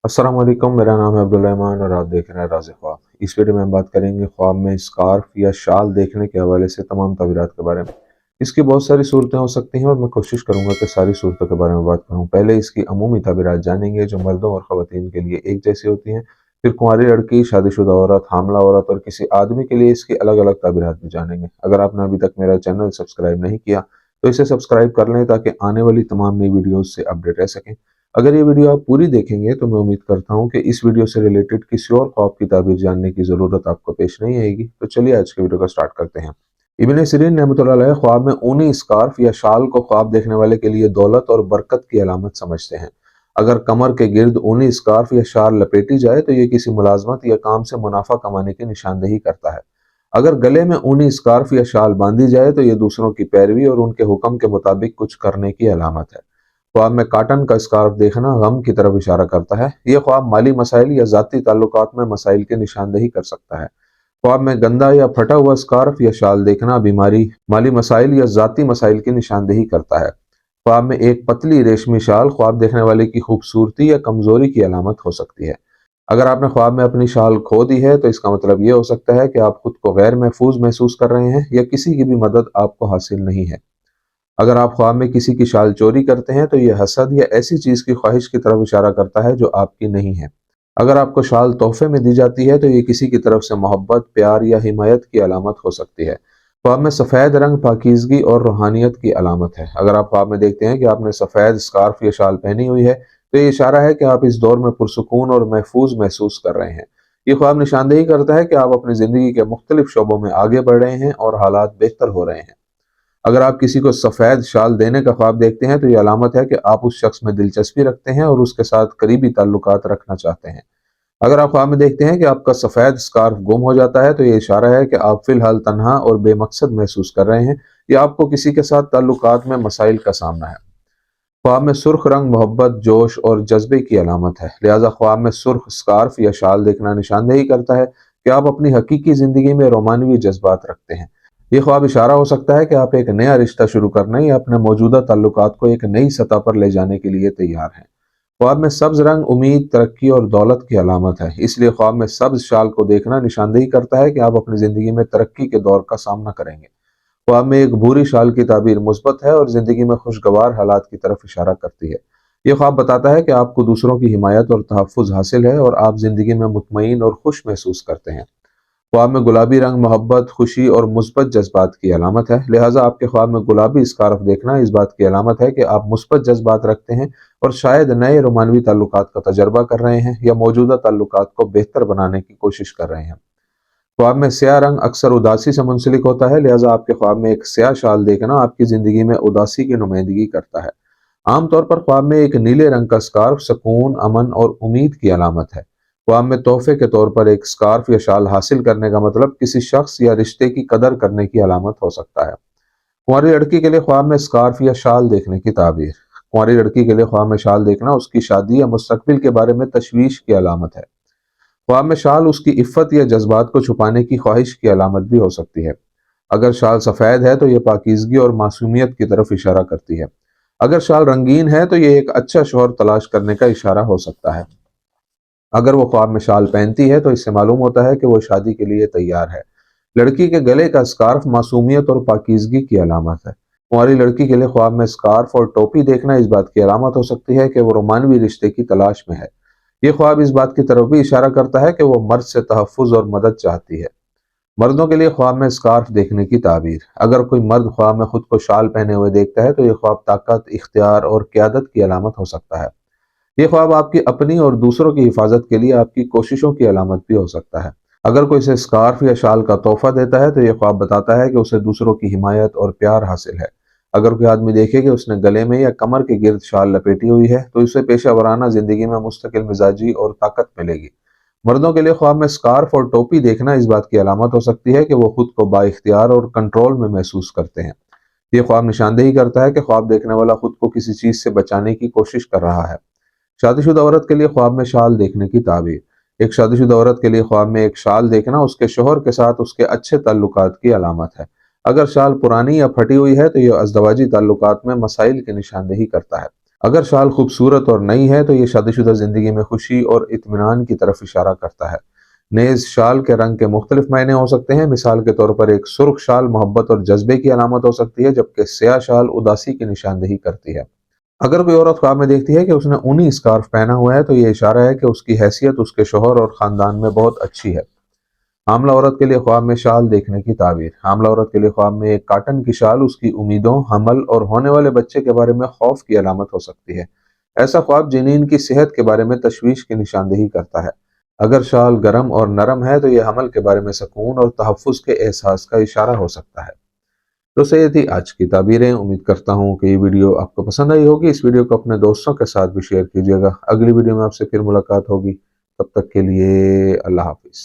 अस्सलाम वालेकुम, मेरा नाम है अब्दुल रहमान और आप देख रहे हैं राज़ ख्वाब। इस वीडियो में हम बात करेंगे ख्वाब में स्कार्फ या शाल देखने के हवाले से तमाम तबीरात के बारे में। इसकी बहुत सारी सूरतें हो सकती हैं और मैं कोशिश करूंगा कि सारी सूरतों के बारे में बात करूं। पहले इसकी अमूमी तबीरात जानेंगे जो मर्दों और ख़वातीन के लिए एक जैसी होती हैं। फिर कुंवारी लड़की, शादीशुदा औरत, हामला औरत और किसी आदमी के लिए इसकी अलग अलग तबीरात भी जानेंगे। अगर आपने अभी तक मेरा चैनल सब्सक्राइब नहीं किया तो इसे सब्सक्राइब कर लें ताकि आने वाली तमाम नई वीडियोज़ से अपडेट रह सकें। अगर ये वीडियो आप पूरी देखेंगे तो मैं उम्मीद करता हूँ कि इस वीडियो से रिलेटेड किसी और ख्वाब की ताबीर जानने की ज़रूरत आपको पेश नहीं आएगी। तो चलिए आज के वीडियो को स्टार्ट करते हैं। इब्न सिरीन रहमतुल्लाह अलैह ख्वाब में ऊनी स्कार्फ या शाल को ख्वाब देखने वाले के लिए दौलत और बरकत की अलामत समझते हैं। अगर कमर के गिर्द ऊनी स्कार्फ या शाल लपेटी जाए तो ये किसी मुलाजमत या काम से मुनाफा कमाने की निशानदेही करता है। अगर गले में ऊनी स्कार्फ या शाल बांधी जाए तो ये दूसरों की पैरवी और उनके हुक्म के मुताबिक कुछ करने की अलामत है। ख्वाब में काटन का स्कार्फ देखना गम की तरफ इशारा करता है। यह ख्वाब माली मसाइल या ज़ाती ताल्लुकात में मसाइल की निशानदेही कर सकता है। ख्वाब में गंदा या फटा हुआ स्कार्फ या शाल देखना बीमारी, माली मसाइल या ज़ाती मसाइल की निशानदेही करता है। ख्वाब में एक पतली रेशमी शाल ख्वाब देखने वाले की खूबसूरती या कमजोरी की अलामत हो सकती है। अगर आपने ख्वाब में अपनी शाल खो दी है तो इसका मतलब यह हो सकता है कि आप खुद को गैर महफूज महसूस कर रहे हैं या किसी की भी मदद आपको हासिल नहीं है। अगर आप ख्वाब में किसी की शाल चोरी करते हैं तो यह हसद या ऐसी चीज की ख्वाहिश की तरफ इशारा करता है जो आपकी नहीं है। अगर आपको शाल तोहफे में दी जाती है तो ये किसी की तरफ से मोहब्बत, प्यार या हिमायत की अलामत हो सकती है। ख्वाब में सफ़ेद रंग पाकीज़गी और रूहानियत की अलामत है। अगर आप ख्वाब में देखते हैं कि आपने सफ़ेद स्कार्फ या शाल पहनी हुई है तो ये इशारा है कि आप इस दौर में पुरसुकून और महफूज महसूस कर रहे हैं। ये ख्वाब निशानदेही करता है कि आप अपनी ज़िंदगी के मुख्तलिफ शोबों में आगे बढ़ रहे हैं और हालात बेहतर हो रहे हैं। अगर आप किसी को सफ़ेद शाल देने का ख्वाब देखते हैं तो ये अलामत है कि आप उस शख्स में दिलचस्पी रखते हैं और उसके साथ करीबी ताल्लुकात रखना चाहते हैं। अगर आप ख्वाब में देखते हैं कि आपका सफ़ेद स्कार्फ गुम हो जाता है तो ये इशारा है कि आप फिलहाल तन्हा और बेमकसद महसूस कर रहे हैं या आपको किसी के साथ ताल्लुकात में मसाइल का सामना है। ख्वाब में सुर्ख रंग मोहब्बत, जोश और जज्बे की अलामत है, लिहाजा ख्वाब में सुर्ख स्कार्फ या शाल देखना निशानदेही करता है कि आप अपनी हकीकी ज़िंदगी में रोमानवी जज्बात रखते हैं। ये ख्वाब इशारा हो सकता है कि आप एक नया रिश्ता शुरू करने या अपने मौजूदा ताल्लुकात को एक नई सतह पर ले जाने के लिए तैयार हैं। ख्वाब में सब्ज रंग उम्मीद, तरक्की और दौलत की अलामत है, इसलिए ख्वाब में सब्ज शाल को देखना निशानदेही करता है कि आप अपनी ज़िंदगी में तरक्की के दौर का सामना करेंगे। ख्वाब में एक भूरी शाल की ताबीर मुस्बत है और ज़िंदगी में खुशगवार हालात की तरफ इशारा करती है। ये ख्वाब बताता है कि आपको दूसरों की हिमायत और तहफ़्फ़ुज़ हासिल है और आप ज़िंदगी में मुतमईन और खुश महसूस करते हैं। ख्वाब में गुलाबी रंग मोहब्बत, खुशी और मुस्बत जज्बात की अलामत है, लिहाजा आपके ख्वाब में गुलाबी स्कार्फ देखना इस बात की अलामत है कि आप मुस्बत जज्बात रखते हैं और शायद नए रोमानवी ताल्लुकात का तजर्बा कर रहे हैं या मौजूदा ताल्लुकात को बेहतर बनाने की कोशिश कर रहे हैं। ख्वाब में स्याह रंग अक्सर उदासी से मुंसलिक होता है, लिहाजा आपके ख्वाब में एक स्याह शाल देखना आपकी ज़िंदगी में उदासी की नुमाइंदगी करता है। आमतौर पर ख्वाब में एक नीले रंग का स्कार्फ सुकून, अमन और उम्मीद की अलामत है। ख्वाब में तोहफे के तौर पर एक स्कार्फ या शाल हासिल करने का मतलब किसी शख्स या रिश्ते की कदर करने की अलामत हो सकता है। कुंवारी लड़की के लिए ख्वाब में स्कार्फ या शाल देखने की ताबीर। कुंवारी लड़की के लिए ख्वाब में शाल देखना उसकी शादी या मुस्तकबिल के बारे में तशवीश की अलामत है। ख्वाब में शाल उसकी इफ़्फ़त या जज्बात को छुपाने की ख्वाहिश की अलामत भी हो सकती है। अगर शाल सफ़ेद है तो यह पाकीज़गी और मासूमियत की तरफ इशारा करती है। अगर शाल रंगीन है तो यह एक अच्छा शौहर तलाश करने का इशारा हो सकता है। अगर वो ख्वाब में शाल पहनती है तो इससे मालूम होता है कि वो शादी के लिए तैयार है। लड़की के गले का स्कार्फ मासूमियत और पाकीज़गी की अलामत है। कुंवारी लड़की के लिए ख्वाब में स्कार्फ और टोपी देखना इस बात की अलामत हो सकती है कि वो रोमानवी रिश्ते की तलाश में है। ये ख्वाब इस बात की तरफ भी इशारा करता है कि वो मर्द से तहफ़्फ़ुज़ और मदद चाहती है। मर्दों के लिए ख्वाब में स्कार्फ देखने की ताबीर। अगर कोई मर्द ख्वाब में खुद को शाल पहने हुए देखता है तो ये ख्वाब ताकत, इख्तियार और क़यादत की अलामत हो सकता है। ये ख्वाब आपकी अपनी और दूसरों की हिफाजत के लिए आपकी कोशिशों की अलामत भी हो सकता है। अगर कोई इसे स्कार्फ या शाल का तोहफा देता है तो यह ख्वाब बताता है कि उसे दूसरों की हिमायत और प्यार हासिल है। अगर कोई आदमी देखे कि उसने गले में या कमर के गिर्द शाल लपेटी हुई है तो उसे पेशा वराना जिंदगी में मुस्तकिल मिजाजी और ताकत मिलेगी। मर्दों के लिए ख्वाब में स्कार्फ और टोपी देखना इस बात की अलामत हो सकती है कि वो खुद को बाइख्तियार और कंट्रोल में महसूस करते हैं। ये ख्वाब निशानदेही करता है कि ख्वाब देखने वाला खुद को किसी चीज से बचाने की कोशिश कर रहा है। शादीशुदा औरत के लिए ख्वाब में शाल देखने की ताबीर। एक शादीशुदा औरत के लिए ख्वाब में एक शाल देखना उसके शोहर के साथ उसके अच्छे ताल्लुकात की अलामत है। अगर शाल पुरानी या फटी हुई है तो यह अज़दवाजी ताल्लुकात में मसाइल की निशानदेही करता है। اگر شال خوبصورت اور نئی ہے تو یہ شادی شدہ زندگی میں خوشی اور اطمینان کی طرف اشارہ کرتا ہے۔ نیز شال کے رنگ کے مختلف معنی ہو سکتے ہیں، مثال کے طور پر ایک سرخ شال محبت اور جذبے کی علامت ہو سکتی ہے، جبکہ سیاہ شال اداسی کی نشاندہی کرتی ہے۔ اگر کوئی عورت خواب میں دیکھتی ہے کہ اس نے اونی اسکارف پہنا ہوا ہے تو یہ اشارہ ہے کہ اس کی حیثیت اس کے شوہر اور خاندان میں بہت اچھی ہے۔ حاملہ عورت کے لیے خواب میں شال دیکھنے کی تعبیر۔ حاملہ عورت کے لیے خواب میں ایک کاٹن کی شال اس کی امیدوں، حمل اور ہونے والے بچے کے بارے میں خوف کی علامت ہو سکتی ہے۔ ایسا خواب جنین کی صحت کے بارے میں تشویش کی نشاندہی کرتا ہے۔ اگر شال گرم اور نرم ہے تو یہ حمل کے بارے میں سکون اور تحفظ کے احساس کا اشارہ ہو سکتا ہے۔ تو یہ تھی آج کی تعبیریں۔ امید کرتا ہوں کہ یہ ویڈیو آپ کو پسند آئی ہوگی۔ اس ویڈیو کو اپنے دوستوں کے ساتھ بھی شیئر کیجیے گا۔ اگلی ویڈیو میں آپ سے پھر ملاقات ہوگی، تب تک کے لیے اللہ حافظ۔